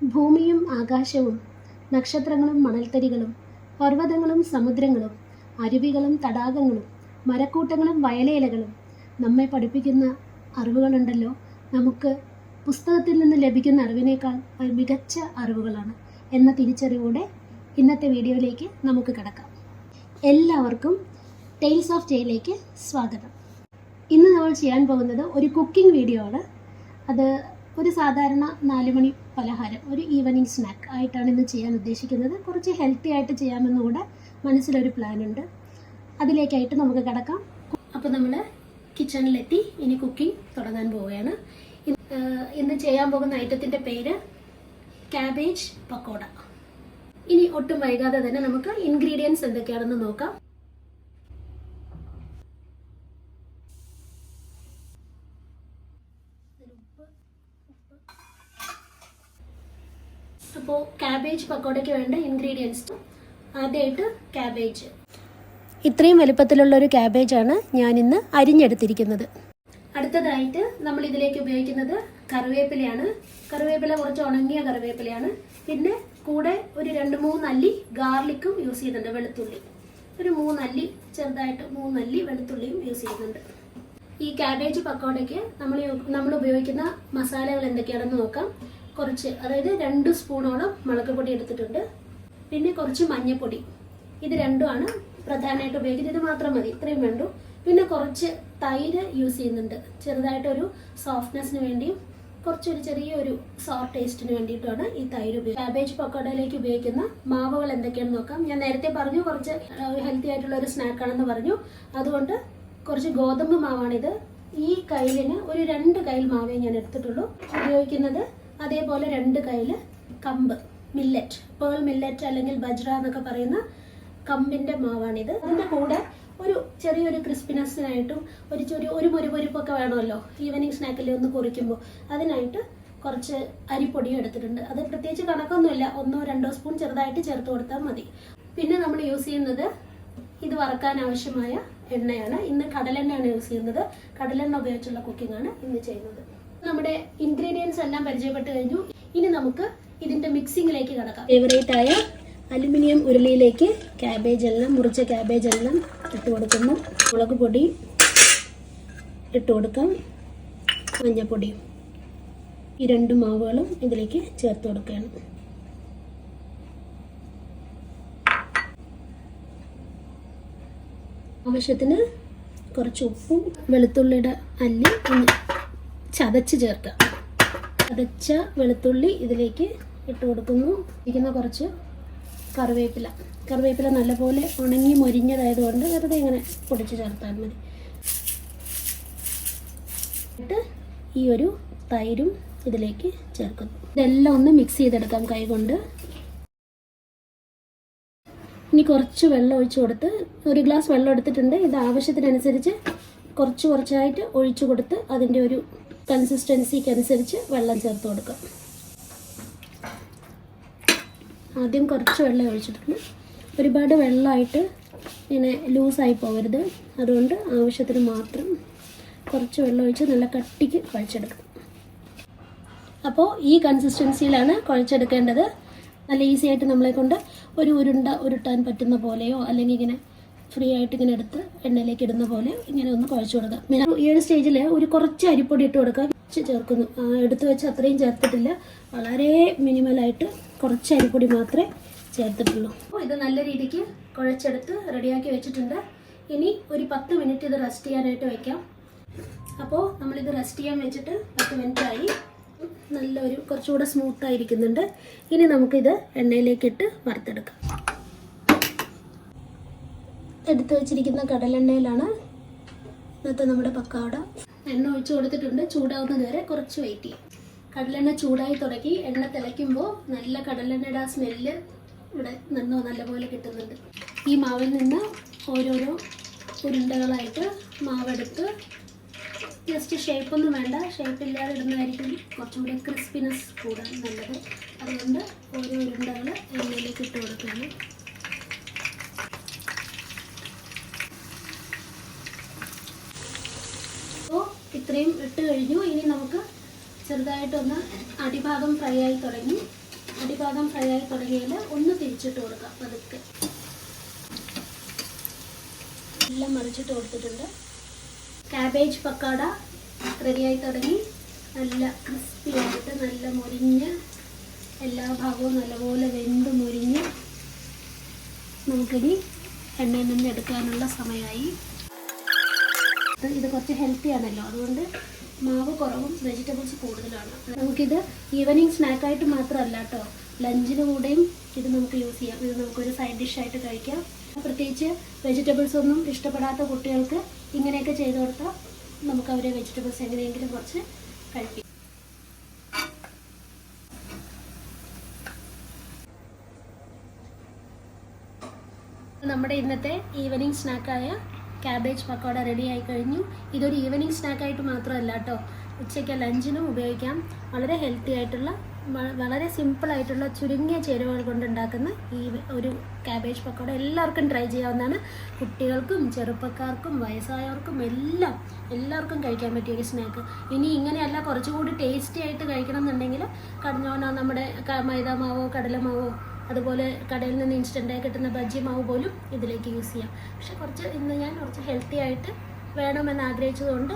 ഭൂമിയും ആകാശവും നക്ഷത്രങ്ങളും മണൽത്തരികളും പർവ്വതങ്ങളും സമുദ്രങ്ങളും അരുവികളും തടാകങ്ങളും മരക്കൂട്ടങ്ങളും വയലേലകളും നമ്മെ പഠിപ്പിക്കുന്ന അറിവുകളുണ്ടല്ലോ, നമുക്ക് പുസ്തകത്തിൽ നിന്ന് ലഭിക്കുന്ന അറിവിനേക്കാൾ മികച്ച അറിവുകളാണ് എന്ന തിരിച്ചറിവോടെ ഇന്നത്തെ വീഡിയോയിലേക്ക് നമുക്ക് കിടക്കാം. എല്ലാവർക്കും ടെയിൽസ് ഓഫ് ജയിലേക്ക് സ്വാഗതം. ഇന്ന് നമ്മൾ ചെയ്യാൻ പോകുന്നത് ഒരു കുക്കിംഗ് വീഡിയോ ആണ്. അത് ഒരു സാധാരണ 4 മണി പലഹാരം, ഒരു ഈവനിങ് സ്നാക്ക് ആയിട്ടാണ് ഇന്ന് ചെയ്യാൻ ഉദ്ദേശിക്കുന്നത്. കുറച്ച് ഹെൽത്തി ആയിട്ട് ചെയ്യാമെന്നുകൂടെ മനസ്സിലൊരു പ്ലാൻ ഉണ്ട്. അതിലേക്കായിട്ട് നമുക്ക് കിടക്കാം. അപ്പോൾ നമ്മൾ കിച്ചണിലെത്തി ഇനി കുക്കിംഗ് തുടങ്ങാൻ പോവുകയാണ്. ഇന്ന് ചെയ്യാൻ പോകുന്ന ഐറ്റത്തിൻ്റെ പേര് ക്യാബേജ് പക്കോട. ഇനി ഒട്ടും വൈകാതെ തന്നെ നമുക്ക് ഇൻഗ്രീഡിയൻസ് എന്തൊക്കെയാണെന്ന് നോക്കാം. അപ്പോൾ ക്യാബേജ് പക്കോടയ്ക്ക് വേണ്ട ഇൻഗ്രീഡിയൻസ്, ആദ്യമായിട്ട് ക്യാബേജ്. ഇത്രയും വലുപ്പത്തിലുള്ള ഒരു ക്യാബേജാണ് ഞാനിന്ന് അരിഞ്ഞെടുത്തിരിക്കുന്നത്. അടുത്തതായിട്ട് നമ്മൾ ഇതിലേക്ക് ഉപയോഗിക്കുന്നത് കറിവേപ്പിലയാണ്. കറിവേപ്പില കുറച്ച് ഉണങ്ങിയ കറിവേപ്പിലയാണ്. പിന്നെ കൂടെ ഒരു 2-3 അല്ലി ഗാർലിക്കും യൂസ് ചെയ്യുന്നുണ്ട്, വെളുത്തുള്ളി. ഒരു 3 അല്ലി, ചെറുതായിട്ട് 3 അല്ലി വെളുത്തുള്ളിയും യൂസ് ചെയ്യുന്നുണ്ട്. ഈ ക്യാബേജ് പക്കോടയ്ക്ക് നമ്മൾ ഉപയോഗിക്കുന്ന മസാലകൾ എന്തൊക്കെയാണെന്ന് നോക്കാം. കുറച്ച്, അതായത് 2 സ്പൂണോളം മുളക് പൊടി എടുത്തിട്ടുണ്ട്. പിന്നെ കുറച്ച് മഞ്ഞൾപ്പൊടി. ഇത് രണ്ടുമാണ് പ്രധാനമായിട്ട് ഉപയോഗിക്കുന്നത്. ഇത് മാത്രം മതി, ഇത്രയും വേണ്ടു. പിന്നെ കുറച്ച് തൈര് യൂസ് ചെയ്യുന്നുണ്ട്, ചെറുതായിട്ടൊരു സോഫ്റ്റ്നെസ്സിന് വേണ്ടിയും കുറച്ചൊരു ചെറിയൊരു സോർ ടേസ്റ്റിന് വേണ്ടിയിട്ടാണ് ഈ തൈര് ഉപയോഗിക്കുന്നത്. ക്യാബേജ് പക്കോടയിലേക്ക് ഉപയോഗിക്കുന്ന മാവുകൾ എന്തൊക്കെയാണെന്ന് നോക്കാം. ഞാൻ നേരത്തെ പറഞ്ഞു കുറച്ച് ഹെൽത്തി ആയിട്ടുള്ള ഒരു സ്നാക്കാണെന്ന് പറഞ്ഞു. അതുകൊണ്ട് കുറച്ച് ഗോതമ്പ് മാവാണിത്. ഈ കയ്യിലിന് ഒരു 2 കയ്യിൽ മാവേ ഞാൻ എടുത്തിട്ടുള്ളൂ. ഉപയോഗിക്കുന്നത് അതേപോലെ 2 കയ്യിൽ കമ്പ്, മില്ലറ്റ്, പേൾ മില്ലറ്റ് അല്ലെങ്കിൽ ബജ്ര എന്നൊക്കെ പറയുന്ന കമ്പിന്റെ മാവാണിത്. അതിന്റെ കൂടെ ഒരു ചെറിയൊരു ക്രിസ്പിനെസ്സിനായിട്ടും ഒരു മുരുപൊരിപ്പൊക്കെ വേണമല്ലോ ഈവനിങ് സ്നാക്കിൽ ഒന്ന് കുറിക്കുമ്പോൾ, അതിനായിട്ട് കുറച്ച് അരിപ്പൊടിയും എടുത്തിട്ടുണ്ട്. അത് പ്രത്യേകിച്ച് കണക്കൊന്നുമില്ല, 1-2 സ്പൂൺ ചെറുതായിട്ട് ചേർത്ത് കൊടുത്താൽ മതി. പിന്നെ നമ്മൾ യൂസ് ചെയ്യുന്നത് ഇത് വറക്കാൻ ആവശ്യമായ എണ്ണയാണ്. ഇന്ന് കടലെണ്ണയാണ് യൂസ് ചെയ്യുന്നത്. കടലെണ്ണ ഉപയോഗിച്ചുള്ള കുക്കിംഗ് ആണ് ഇന്ന് ചെയ്യുന്നത്. നമ്മുടെ ഇൻഗ്രീഡിയൻസ് എല്ലാം പരിചയപ്പെട്ട് കഴിഞ്ഞു. ഇനി നമുക്ക് ഇതിന്റെ മിക്സിങ്ങിലേക്ക് കടക്കാം. ഫേവറേറ്റ് ആയ അലുമിനിയം ഉരുളിയിലേക്ക് മുറിച്ച ക്യാബേജ് എല്ലാം ഇട്ട് കൊടുക്കുന്നു. മുളക് പൊടി ഇട്ട് കൊടുക്കാം, മഞ്ഞൾപ്പൊടിയും. ഈ 2 മാവുകളും ഇതിലേക്ക് ചേർത്ത് കൊടുക്കുകയാണ്. ആവശ്യത്തിന് കുറച്ച് ഉപ്പും വെളുത്തുള്ളിയുടെ അല്ലി ചതച്ച് ചേർക്കാം. ചതച്ച വെളുത്തുള്ളി ഇതിലേക്ക് ഇട്ട് കൊടുക്കുന്നു. ഇരിക്കുന്ന കുറച്ച് കറിവേപ്പില നല്ലപോലെ ഉണങ്ങി മൊരിഞ്ഞതായതുകൊണ്ട് വെറുതെ ഇങ്ങനെ പൊടിച്ച് ചേർത്താൽ മതി. എന്നിട്ട് ഈ ഒരു തൈരും ഇതിലേക്ക് ചേർക്കുന്നു. ഇതെല്ലാം ഒന്ന് മിക്സ് ചെയ്തെടുക്കാം കൈകൊണ്ട്. ഇനി കുറച്ച് വെള്ളം ഒഴിച്ചു കൊടുത്ത്, 1 ഗ്ലാസ് വെള്ളം എടുത്തിട്ടുണ്ട്. ഇത് ആവശ്യത്തിനനുസരിച്ച് കുറച്ചായിട്ട് ഒഴിച്ചു കൊടുത്ത് അതിൻ്റെ ഒരു കൺസിസ്റ്റൻസിക്ക് അനുസരിച്ച് വെള്ളം ചേർത്ത് കൊടുക്കാം. ആദ്യം കുറച്ച് വെള്ളം ഒഴിച്ചിട്ടുള്ളൂ. ഒരുപാട് വെള്ളമായിട്ട് ഇങ്ങനെ ലൂസായി പോകരുത്. അതുകൊണ്ട് ആവശ്യത്തിന് മാത്രം കുറച്ച് വെള്ളം ഒഴിച്ച് നല്ല കട്ടിക്ക് കുഴച്ചെടുക്കണം. അപ്പോൾ ഈ കൺസിസ്റ്റൻസിയിലാണ് കുഴച്ചെടുക്കേണ്ടത്. നല്ല ഈസി ആയിട്ട് നമ്മളെ കൊണ്ട് ഒരു ഉരുണ്ട ഉരുട്ടാൻ പറ്റുന്ന പോലെയോ അല്ലെങ്കിൽ ഇങ്ങനെ ഫ്രീ ആയിട്ട് ഇങ്ങനെ എടുത്ത് എണ്ണയിലേക്ക് ഇടുന്ന പോലെ ഇങ്ങനെ ഒന്ന് കുഴച്ച് കൊടുക്കാം. ഈ ഒരു സ്റ്റേജിൽ ഒരു കുറച്ച് അരിപ്പൊടി ഇട്ട് കൊടുക്കാം. ചേർക്കുന്നു, എടുത്ത് വെച്ച് അത്രയും ചേർത്തിട്ടില്ല. വളരെ മിനിമലായിട്ട് കുറച്ച് അരിപ്പൊടി മാത്രമേ ചേർത്തിട്ടുള്ളൂ. അപ്പോൾ ഇത് നല്ല രീതിക്ക് കുഴച്ചെടുത്ത് റെഡിയാക്കി വെച്ചിട്ടുണ്ട്. ഇനി ഒരു 10 മിനിറ്റ് ഇത് റെസ്റ്റ് ചെയ്യാനായിട്ട് വയ്ക്കാം. അപ്പോൾ നമ്മളിത് റെസ്റ്റ് ചെയ്യാൻ വെച്ചിട്ട് 10 മിനിറ്റായി. നല്ലൊരു കുറച്ചുകൂടെ സ്മൂത്തായിരിക്കുന്നുണ്ട്. ഇനി നമുക്കിത് എണ്ണയിലേക്കിട്ട് വറുത്തെടുക്കാം. എടുത്ത് വെച്ചിരിക്കുന്ന കടലെണ്ണയിലാണ് ഇന്നത്തെ നമ്മുടെ പക്കോട. എണ്ണ ഒഴിച്ച് കൊടുത്തിട്ടുണ്ട്. ചൂടാവുന്നത് വരെ കുറച്ച് വെയിറ്റ് ചെയ്യും. കടലെണ്ണ ചൂടായി തുടങ്ങി. എണ്ണ തിളയ്ക്കുമ്പോൾ നല്ല കടലെണ്ണയുടെ ആ സ്മെല്ല് ഇവിടെ നല്ലപോലെ കിട്ടുന്നുണ്ട്. ഈ മാവിൽ നിന്ന് ഓരോരോ ഉരുണ്ടകളായിട്ട് മാവെടുത്ത് ജസ്റ്റ് ഷേപ്പൊന്നും വേണ്ട, ഷേപ്പില്ലാതെ ഇടുന്നതായിരിക്കും കുറച്ചും കൂടി ക്രിസ്പിനെസ് കൂടാൻ നല്ലത്. അതുകൊണ്ട് ഓരോ ഉരുണ്ടകൾ എണ്ണയിലേക്ക് ഇട്ട് കൊടുക്കുന്നു. അപ്പോൾ ഇത്രയും ഇട്ട് കഴിഞ്ഞു. ഇനി നമുക്ക് ചെറുതായിട്ടൊന്ന് അടിഭാഗം ഫ്രൈ ആയി തുടങ്ങി. അടിഭാഗം ഫ്രൈ ആയി തുടങ്ങിയാൽ ഒന്ന് തിരിച്ചിട്ട് കൊടുക്കാം പതുക്കെ. എല്ലാം മറിച്ചിട്ട് കൊടുത്തിട്ടുണ്ട്. കാബേജ് പക്കോട റെഡിയായി തുടങ്ങി. നല്ല ക്രിസ്പി ആയിട്ട് നല്ല മുരിഞ്ഞ് എല്ലാ ഭാഗവും നല്ലപോലെ വെന്ത് മുരിഞ്ഞ് നമുക്കിനി എണ്ണയിൽ നിന്ന് എടുക്കാനുള്ള സമയമായി. ഇത് കുറച്ച് ഹെൽത്തി ആണല്ലോ, അതുകൊണ്ട് മാവ് കുറവും വെജിറ്റബിൾസ് കൂടുതലാണ്. നമുക്കിത് ഈവനിങ് സ്നാക്കായിട്ട് മാത്രമല്ല കേട്ടോ, ലഞ്ചിന് കൂടെയും ഇത് നമുക്ക് യൂസ് ചെയ്യാം. ഇത് നമുക്കൊരു സൈഡ് ഡിഷായിട്ട് കഴിക്കാം. പ്രത്യേകിച്ച് വെജിറ്റബിൾസ് ഒന്നും ഇഷ്ടപ്പെടാത്ത കുട്ടികൾക്ക് ഇങ്ങനെയൊക്കെ ചെയ്ത് കൊടുത്താൽ നമുക്ക് അവരെ വെജിറ്റബിൾസ് എങ്ങനെയെങ്കിലും കുറച്ച് കഴിപ്പിക്കാം. നമ്മുടെ ഇന്നത്തെ ഈവനിങ് സ്നാക്കായ ക്യാബേജ് പക്കോട റെഡി ആയി കഴിഞ്ഞു. ഇതൊരു ഈവനിങ് സ്നാക്കായിട്ട് മാത്രമല്ല കേട്ടോ, ഉച്ചയ്ക്ക് ലഞ്ചിനും ഉപയോഗിക്കാം. വളരെ ഹെൽത്തി ആയിട്ടുള്ള വളരെ സിമ്പിളായിട്ടുള്ള ചുരുങ്ങിയ ചേരുവകൾ കൊണ്ടുണ്ടാക്കുന്ന ഈ ഒരു ക്യാബേജ് പക്കോട എല്ലാവർക്കും ട്രൈ ചെയ്യാവുന്നതാണ്. കുട്ടികൾക്കും ചെറുപ്പക്കാർക്കും വയസ്സായവർക്കും എല്ലാവർക്കും കഴിക്കാൻ പറ്റിയ ഒരു സ്നാക്ക്. ഇനി ഇങ്ങനെയല്ല കുറച്ചുകൂടി ടേസ്റ്റി ആയിട്ട് കഴിക്കണം എന്നുണ്ടെങ്കിൽ നമ്മുടെ മൈദാമാവോ കടലമാവോ അതുപോലെ കടയിൽ നിന്ന് ഇൻസ്റ്റൻ്റായി കിട്ടുന്ന ബജ്ജി മാവ് പോലും ഇതിലേക്ക് യൂസ് ചെയ്യാം. പക്ഷെ ഇന്ന് ഞാൻ കുറച്ച് ഹെൽത്തി ആയിട്ട് വേണമെന്ന് ആഗ്രഹിച്ചതുകൊണ്ട്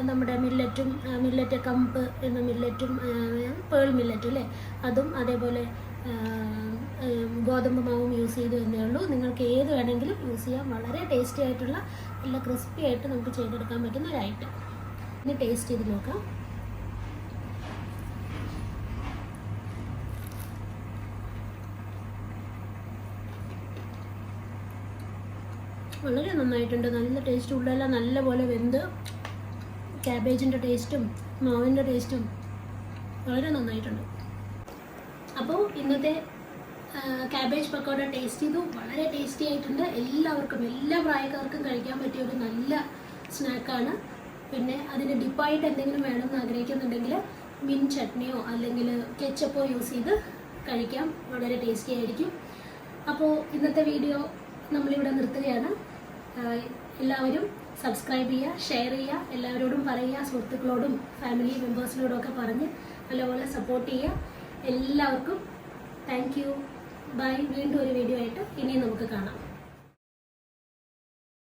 നമ്മുടെ മില്ലറ്റ് കമ്പ് എന്ന മില്ലറ്റും പേൾ മില്ലറ്റ് അല്ലേ, അതും അതേപോലെ ഗോതമ്പ് മാവും യൂസ് ചെയ്തു എന്നേ ഉള്ളൂ. നിങ്ങൾക്ക് ഏത് വേണമെങ്കിലും യൂസ് ചെയ്യാം. വളരെ ടേസ്റ്റി ആയിട്ടുള്ള നല്ല ക്രിസ്പി ആയിട്ട് നമുക്ക് ചെയ്തെടുക്കാൻ പറ്റുന്ന ഒരു ഐറ്റം. ഇനി ടേസ്റ്റ് ചെയ്ത് നോക്കാം. വളരെ നന്നായിട്ടുണ്ട്. നല്ല ടേസ്റ്റ്, ഉള്ളെല്ലാം നല്ലപോലെ വെന്ത് ക്യാബേജിൻ്റെ ടേസ്റ്റും മാവിൻ്റെ ടേസ്റ്റും വളരെ നന്നായിട്ടുണ്ട്. അപ്പോൾ ഇന്നത്തെ ക്യാബേജ് പക്കോട ടേസ്റ്റ് ചെയ്തു. വളരെ ടേസ്റ്റി ആയിട്ടുണ്ട്. എല്ലാവർക്കും എല്ലാ പ്രായക്കാർക്കും കഴിക്കാൻ പറ്റിയ ഒരു നല്ല സ്നാക്കാണ്. പിന്നെ അതിന് ഡിപ്പായിട്ട് എന്തെങ്കിലും വേണമെന്ന് ആഗ്രഹിക്കുന്നുണ്ടെങ്കിൽ മിൻ ചട്നിയോ അല്ലെങ്കിൽ കെച്ചപ്പോ യൂസ് ചെയ്ത് കഴിക്കാം. വളരെ ടേസ്റ്റി ആയിരിക്കും. അപ്പോൾ ഇന്നത്തെ വീഡിയോ നമ്മളിവിടെ നിർത്തുകയാണ്. എല്ലാവരും സബ്സ്ക്രൈബ് ചെയ്യുക, ഷെയർ ചെയ്യുക, എല്ലാവരോടും പറയുക, സുഹൃത്തുക്കളോടും ഫാമിലി മെമ്പേഴ്സിനോടും ഒക്കെ പറഞ്ഞ് നല്ലപോലെ സപ്പോർട്ട് ചെയ്യുക. എല്ലാവർക്കും താങ്ക് യു. ബൈ. വീണ്ടും ഒരു വീഡിയോ ആയിട്ട് ഇനിയും നമുക്ക് കാണാം.